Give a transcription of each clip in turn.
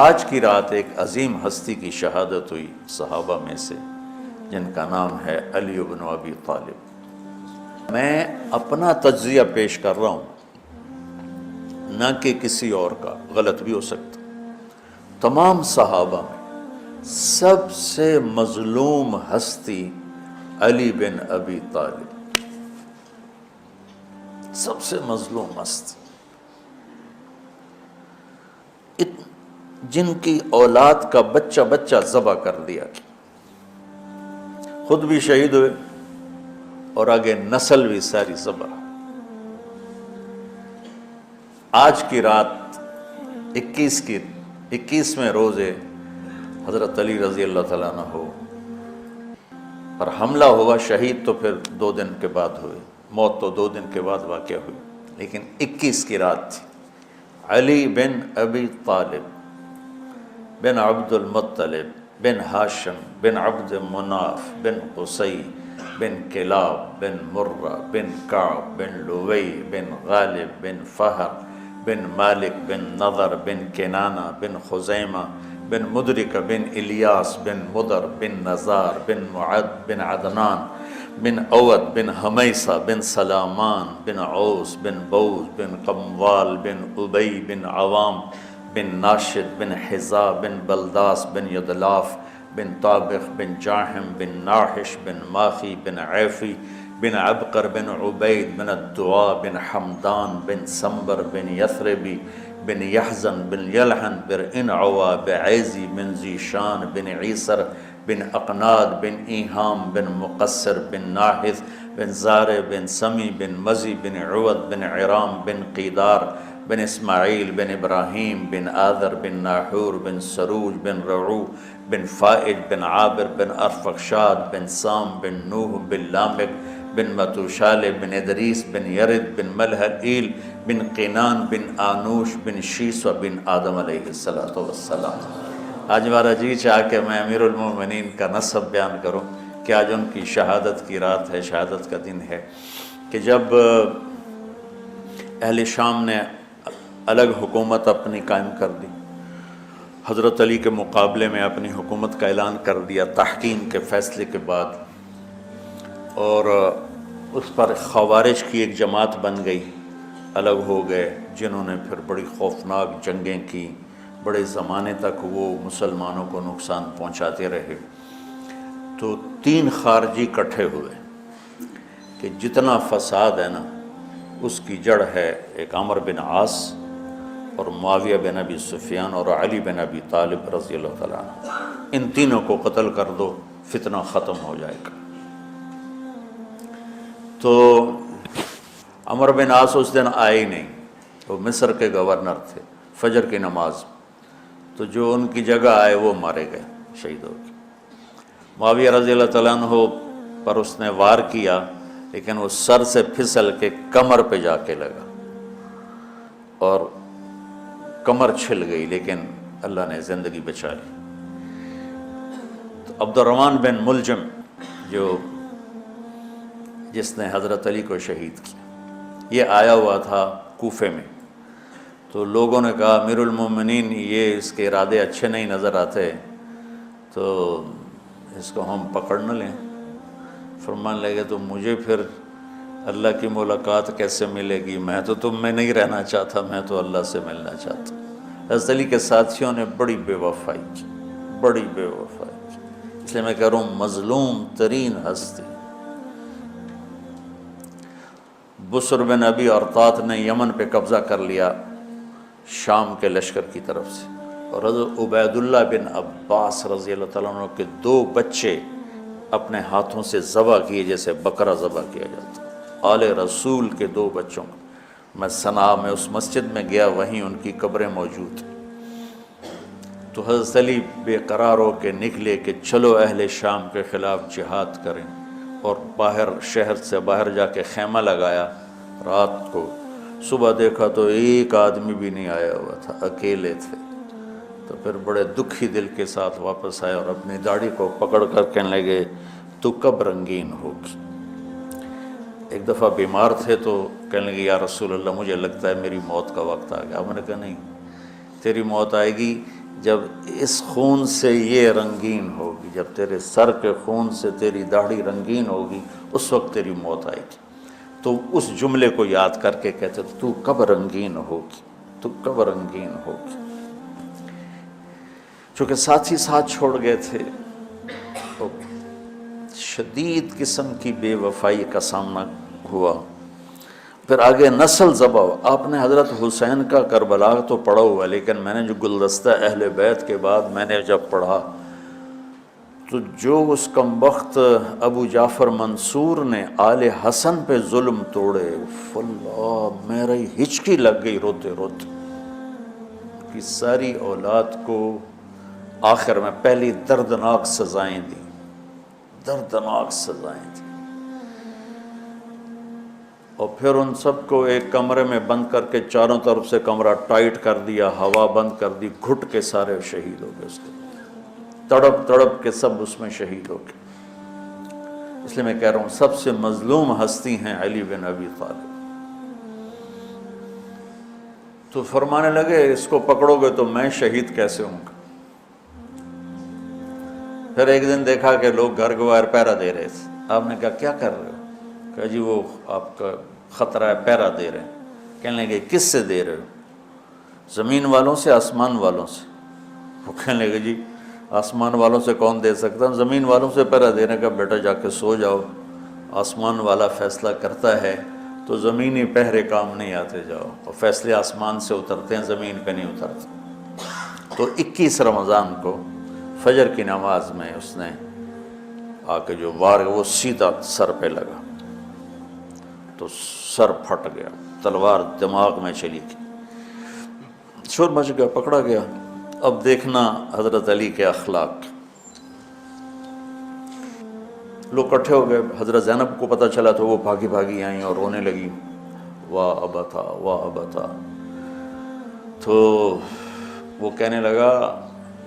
آج کی رات ایک عظیم ہستی کی شہادت ہوئی صحابہ میں سے، جن کا نام ہے علی بن ابی طالب۔ میں اپنا تجزیہ پیش کر رہا ہوں، نہ کہ کسی اور کا، غلط بھی ہو سکتا۔ تمام صحابہ میں سب سے مظلوم ہستی علی بن ابی طالب، سب سے مظلوم ہستی، جن کی اولاد کا بچہ بچہ ذبح کر دیا، خود بھی شہید ہوئے اور آگے نسل بھی ساری ذبح۔ آج کی رات 21ویں روزے حضرت علی رضی اللہ تعالیٰ عنہ پر حملہ ہوا، شہید تو پھر 2 دن کے بعد ہوئے، موت تو 2 دن کے بعد واقع ہوئی، لیکن 21 کی رات تھی۔ علی بن ابی طالب بن عبد المطلب بن ہاشم بن عبد مناف بن قصی بن کلاب بن مرہ بن کعب بن لوی بن غالب بن فہر بن مالک بن نضر بن کنانہ بن خزیمہ بن مدرک بن الیاس بن مدر بن نزار بن معد بن عدنان بن عود بن حمیسہ بن سلامان بن عوس بن بوز بن قموال بن ابی بن عوام بن ناشد بن حذا بن بلداس بن یدلاف بن طابخ بن جاحم بن ناحش بن ماخی بن عیفی بن عبقر بن عبید بن الدعاء بن حمدان بن سنبر بن یثربی بن یحزن بن یلحن بن انعوا بعیزی بن زیشان بن عیسر بن اقناد بن ایہام بن مقصر بن ناحث بن زارع بن سمی بن مزی بن عود بن عرام بن قیدار بن اسماعیل بن ابراہیم بن آذر بن ناحور بن سروج بن رعو بن فائج بن عابر بن ارفخشاد بن سام بن نوح بن لامک بن متوشال بن ادریس بن یرد بن ملحل بن قینان بن آنوش بن شیسو بن آدم علیہ السلام۔ آج ہمارا جی چاہ کہ میں امیر المومنین کا نسب بیان کروں کہ آج ان کی شہادت کی رات ہے، شہادت کا دن ہے، کہ جب اہل شام نے الگ حکومت اپنی قائم کر دی، حضرت علی کے مقابلے میں اپنی حکومت کا اعلان کر دیا تحکیم کے فیصلے کے بعد، اور اس پر خوارج کی ایک جماعت بن گئی، الگ ہو گئے، جنہوں نے پھر بڑی خوفناک جنگیں کی، بڑے زمانے تک وہ مسلمانوں کو نقصان پہنچاتے رہے۔ تو 3 خارجی اکٹھے ہوئے کہ جتنا فساد ہے نا اس کی جڑ ہے ایک عمر بن عاص اور معاویہ بن ابی سفیان اور علی بن ابی طالب رضی اللہ تعالیٰ عنہ، ان تینوں کو قتل کر دو، فتنہ ختم ہو جائے گا۔ تو عمر بن عاص اس دن آئے ہی نہیں، وہ مصر کے گورنر تھے، فجر کی نماز، تو جو ان کی جگہ آئے وہ مارے گئے، شہید ہو گئے۔ معاویہ رضی اللہ تعالیٰ عنہ پر اس نے وار کیا، لیکن وہ سر سے پھسل کے کمر پہ جا کے لگا اور کمر چھل گئی، لیکن اللہ نے زندگی بچا لی۔ تو عبد الرحمن بن ملجم جس نے حضرت علی کو شہید کیا، یہ آیا ہوا تھا کوفے میں، تو لوگوں نے کہا امیر المومنین یہ اس کے ارادے اچھے نہیں نظر آتے، تو اس کو ہم پکڑ نہ لیں۔ فرمان لگے تو مجھے پھر اللہ کی ملاقات کیسے ملے گی؟ میں تو تم میں نہیں رہنا چاہتا، میں تو اللہ سے ملنا چاہتا۔ حضرت علی کے ساتھیوں نے بڑی بے وفائی کی، بڑی بے وفائی کی، اس لیے میں کہہ رہا ہوں مظلوم ترین ہستی۔ بسر بن ابی ارطاط نے یمن پہ قبضہ کر لیا شام کے لشکر کی طرف سے، اور حضرت عبید اللہ بن عباس رضی اللہ تعالیٰ عنہ کے 2 بچے اپنے ہاتھوں سے ذبح کیے جیسے بکرا ذبح کیا جاتا۔ آل رسول کے 2 بچوں کو میں صنعاء میں اس مسجد میں گیا، وہیں ان کی قبریں موجود ہیں۔ تو حضرت علی بے قرار ہو کے نکلے کہ چلو اہل شام کے خلاف جہاد کریں، اور باہر شہر سے باہر جا کے خیمہ لگایا رات کو۔ صبح دیکھا تو ایک آدمی بھی نہیں آیا ہوا تھا، اکیلے تھے۔ تو پھر بڑے دکھی دل کے ساتھ واپس آئے اور اپنی داڑھی کو پکڑ کر کہنے لگے تو کب رنگین ہوگی؟ ایک دفعہ بیمار تھے تو کہنے لگے یا رسول اللہ مجھے لگتا ہے میری موت کا وقت آ گیا۔ میں نے کہا نہیں، تیری موت آئے گی جب اس خون سے یہ رنگین ہوگی، جب تیرے سر کے خون سے تیری داڑھی رنگین ہوگی، اس وقت تیری موت آئے گی۔ تو اس جملے کو یاد کر کے کہتے تو کب رنگین ہوگی، تو کب رنگین ہوگی۔ چونکہ ساتھی ساتھ چھوڑ گئے تھے، تو شدید قسم کی بے وفائی کا سامنا ہوا۔ پھر آگے نسل ذبح۔ آپ نے حضرت حسین کا کربلا تو پڑھا ہوا، لیکن میں نے جو گلدستہ اہل بیت کے بعد میں نے جب پڑھا تو جو اس کمبخت ابو جعفر منصور نے آل حسن پہ ظلم توڑے، اللہ میری ہچکی لگ گئی روتے روتے کہ ساری اولاد کو آخر میں پہلی دردناک سزائیں دی، دردناک سزائیں دی، اور پھر ان سب کو ایک کمرے میں بند کر کے چاروں طرف سے کمرہ ٹائٹ کر دیا، ہوا بند کر دی، گھٹ کے سارے شہید ہو گئے، اس کے تڑپ تڑپ کے سب اس میں شہید ہو گئے۔ اس لیے میں کہہ رہا ہوں سب سے مظلوم ہستی ہیں علی بن ابی طالب۔ تو فرمانے لگے اس کو پکڑو گے تو میں شہید کیسے ہوں گا۔ پھر ایک دن دیکھا کہ لوگ گھر کے باہر پہرا دے رہے تھے۔ آپ نے کہا کیا کر رہے ہو؟ کہا جی وہ آپ کا خطرہ ہے، پہرا دے رہے ہیں۔ کہنے لگے کس سے دے رہے ہو؟ زمین والوں سے، آسمان والوں سے؟ وہ کہنے لگے جی آسمان والوں سے کون دے سکتا ہوں، زمین والوں سے پہرا دینے کا، بیٹا جا کے سو جاؤ، آسمان والا فیصلہ کرتا ہے تو زمینی پہرے کام نہیں آتے، جاؤ، اور فیصلے آسمان سے اترتے ہیں، زمین پہ نہیں اترتے۔ تو 21 رمضان کو فجر کی نماز میں اس نے آ کے جو وار وہ سیدھا سر پہ لگا تو سر پھٹ گیا، تلوار دماغ میں چلی گئی، شور مچ گیا، پکڑا گیا۔ اب دیکھنا حضرت علی کے اخلاق، لوگ اکٹھے ہو گئے، حضرت زینب کو پتہ چلا تو وہ بھاگی بھاگی آئیں اور رونے لگی، واہ ابتا واہ ابتا۔ تو وہ کہنے لگا،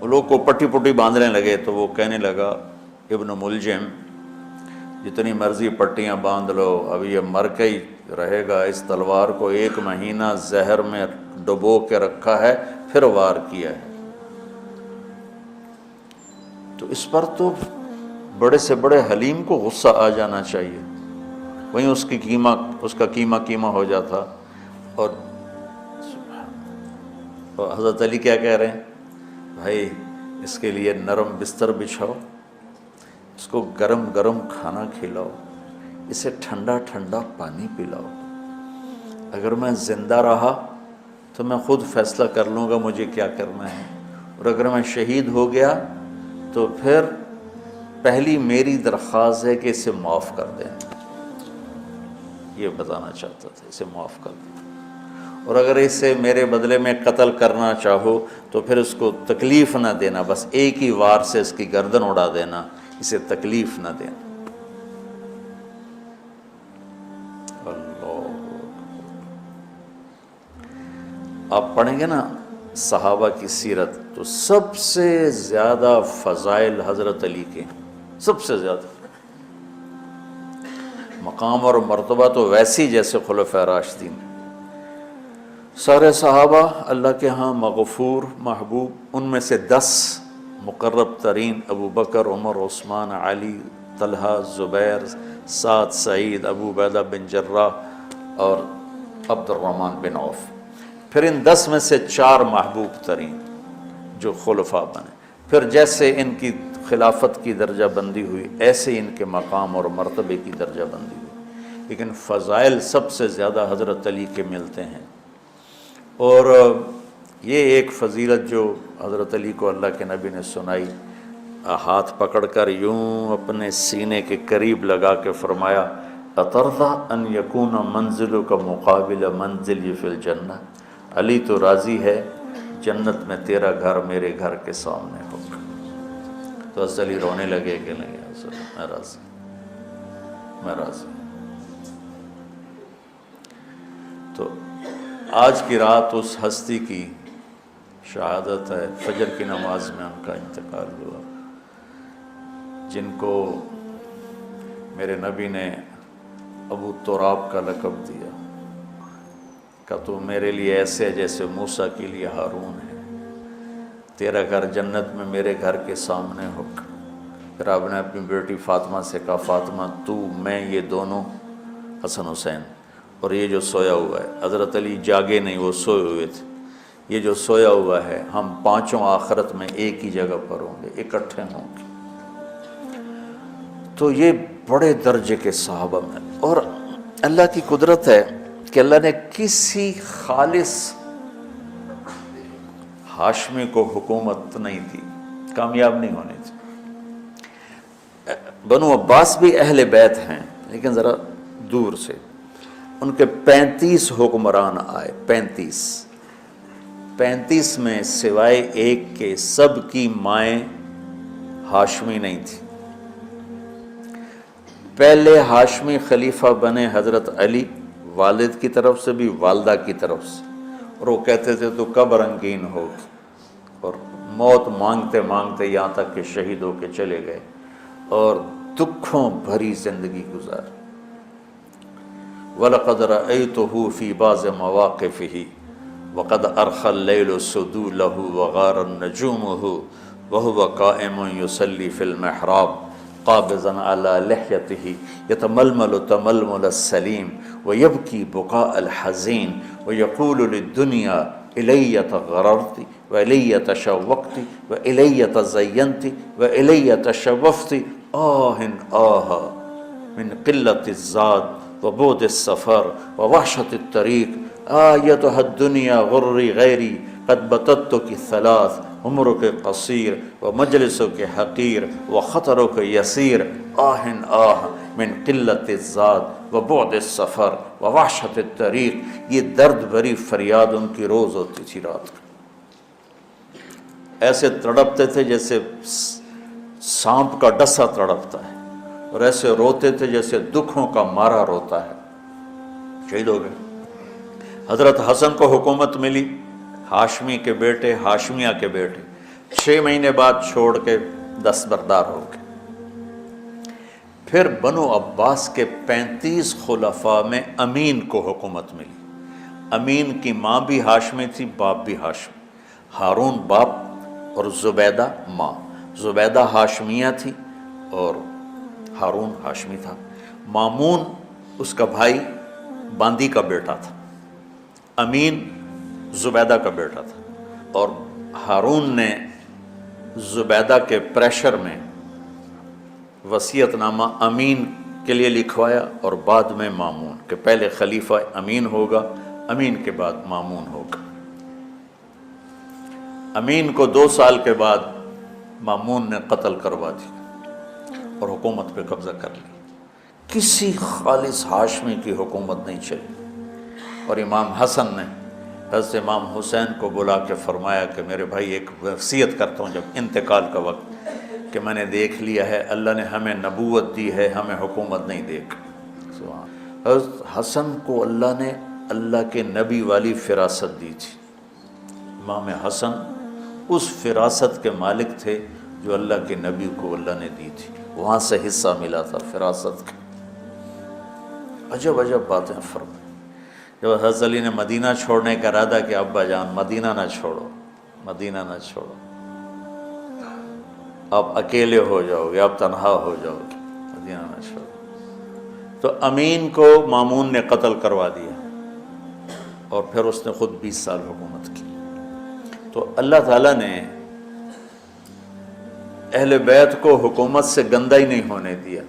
وہ لوگ کو پٹی پٹی باندھنے لگے تو وہ کہنے لگا ابن ملجم جتنی مرضی پٹیاں باندھ لو، اب یہ مر کے ہی رہے گا، اس تلوار کو 1 مہینہ زہر میں ڈبو کے رکھا ہے پھر وار کیا ہے۔ تو اس پر تو بڑے سے بڑے حلیم کو غصہ آ جانا چاہیے، وہیں اس کا قیمہ ہو جاتا۔ اور حضرت علی کیا کہہ رہے ہیں، بھائی اس کے لیے نرم بستر بچھاؤ، اس کو گرم گرم کھانا کھلاؤ، اسے ٹھنڈا ٹھنڈا پانی پلاؤ، اگر میں زندہ رہا تو میں خود فیصلہ کر لوں گا مجھے کیا کرنا ہے، اور اگر میں شہید ہو گیا تو پھر پہلی میری درخواست ہے کہ اسے معاف کر دیں، یہ بتانا چاہتا تھا، اسے معاف کر دیں، اور اگر اسے میرے بدلے میں قتل کرنا چاہو تو پھر اس کو تکلیف نہ دینا، بس ایک ہی وار سے اس کی گردن اڑا دینا، اسے تکلیف نہ دینا۔ اللہ، آپ پڑھیں گے نا صحابہ کی سیرت تو سب سے زیادہ فضائل حضرت علی کے، سب سے زیادہ مقام اور مرتبہ تو ویسی جیسے خلفائے راشدین، سارے صحابہ اللہ کے ہاں مغفور محبوب، ان میں سے 10 مقرب ترین ابو بکر، عمر، عثمان، علی، طلحہ، زبیر، سعد، سعید، ابو عبیدہ بن جراح اور عبد الرحمن بن عوف۔ پھر ان 10 میں سے 4 محبوب ترین جو خلفاء بنے، پھر جیسے ان کی خلافت کی درجہ بندی ہوئی ایسے ان کے مقام اور مرتبے کی درجہ بندی ہوئی، لیکن فضائل سب سے زیادہ حضرت علی کے ملتے ہیں۔ اور یہ ایک فضیلت جو حضرت علی کو اللہ کے نبی نے سنائی، ہاتھ پکڑ کر یوں اپنے سینے کے قریب لگا کے فرمایا، اترضی ان یکون منزلک مقابل منزلی فی الجنہ، علی تو راضی ہے جنت میں تیرا گھر میرے گھر کے سامنے ہوگا۔ تو حضرت علی رونے لگے کہ نہیں میں راضی، میں راضی۔ تو آج کی رات اس ہستی کی شہادت ہے، فجر کی نماز میں ان کا انتقال ہوا، جن کو میرے نبی نے ابو تراب کا لقب دیا کہ تو میرے لیے ایسے جیسے موسیٰ کے لیے ہارون ہے، تیرا گھر جنت میں میرے گھر کے سامنے ہوگا۔ پھر آپ نے اپنی بیٹی فاطمہ سے کہا فاطمہ تو میں یہ دونوں حسن حسین اور یہ جو سویا ہوا ہے، حضرت علی جاگے نہیں، وہ سوئے ہوئے تھے، یہ جو سویا ہوا ہے ہم پانچوں آخرت میں ایک ہی جگہ پر ہوں گے، اکٹھے ہوں گے۔ تو یہ بڑے درجے کے صحابہ میں، اور اللہ کی قدرت ہے کہ اللہ نے کسی خالص ہاشمی کو حکومت نہیں تھی، کامیاب نہیں ہونے تھی۔ بنو عباس بھی اہل بیت ہیں لیکن ذرا دور سے، ان کے 35 حکمران آئے، 35 میں سوائے ایک کے سب کی مائیں ہاشمی نہیں تھی۔ پہلے ہاشمی خلیفہ بنے حضرت علی، والد کی طرف سے بھی والدہ کی طرف سے، اور وہ کہتے تھے تو کب رنگین ہوگی، اور موت مانگتے مانگتے یہاں تک کہ شہید ہو کے چلے گئے اور دکھوں بھری زندگی گزاری۔ وَلَقَدْ رَأَيْتُهُ فِي بَعْضِ مَوَاقِفِهِ وَقَدْ أَرْخَى اللَّيْلُ سُدُولَهُ وَغَارَ النَّجُومُهُ وَهُوَ قَائِمٌ يُصَلِّي فِي الْمِحْرَابِ قابضاً على لحيته يتململ تململ السليم ويبكي بكاء الحزين ويقول للدنيا إلي تغررت وإلي تشوقت وإلي تزينت وإلي تشوفت آه من قلة الزاد وبعد السفر ووحشة الطريق آيتها الدنيا غري غيري قد بتتك ثلاث عمرك قصير ومجلسك حقير وخطرك يسير من قلة الزاد وبعد السفر ووحشة الطريق۔ یہ درد بھری فریاد ان کی روز ہوتی تھی رات کو، ایسے تڑپتے تھے جیسے سانپ کا ڈسا تڑپتا ہے، اور ایسے روتے تھے جیسے دکھوں کا مارا روتا ہے۔ شہید ہو گئے۔ حضرت حسن کو حکومت ملی، ہاشمی کے بیٹے، ہاشمیہ کے بیٹے، 6 مہینے بعد چھوڑ کے دستبردار ہو گئے۔ پھر بنو عباس کے 35 خلفاء میں امین کو حکومت ملی۔ امین کی ماں بھی ہاشمی تھی، باپ بھی ہاشمی، ہارون باپ اور زبیدہ ماں۔ زبیدہ ہاشمیہ تھی اور ہارون ہاشمی تھا۔ مامون اس کا بھائی باندی کا بیٹا تھا، امین زبیدہ کا بیٹا تھا، اور ہارون نے زبیدہ کے پریشر میں وصیت نامہ امین کے لیے لکھوایا، اور بعد میں مامون، کہ پہلے خلیفہ امین ہوگا، امین کے بعد مامون ہوگا۔ امین کو 2 سال کے بعد مامون نے قتل کروا دی اور حکومت پہ قبضہ کر لی۔ کسی خالص ہاشمی کی حکومت نہیں چلی، اور امام حسن نے حضرت امام حسین کو بلا کے فرمایا کہ میرے بھائی ایک وصیت کرتا ہوں جب انتقال کا وقت، کہ میں نے دیکھ لیا ہے اللہ نے ہمیں نبوت دی ہے، ہمیں حکومت نہیں دے گا۔ حضرت حسن کو اللہ نے اللہ کے نبی والی فراست دی تھی۔ امام حسن اس فراست کے مالک تھے جو اللہ کے نبی کو اللہ نے دی تھی، وہاں سے حصہ ملا تھا فراست کا۔ عجب عجب باتیں فرمائیں۔ جب حضرت علی نے مدینہ چھوڑنے کا ارادہ کیا، ابا جان مدینہ نہ چھوڑو، مدینہ نہ چھوڑو، آپ اکیلے ہو جاؤ گے، آپ تنہا ہو جاؤ گے، مدینہ نہ چھوڑو۔ تو امین کو مامون نے قتل کروا دیا، اور پھر اس نے خود 20 سال حکومت کی۔ تو اللہ تعالیٰ نے اہل بیت کو حکومت سے گندہ ہی نہیں ہونے دیا۔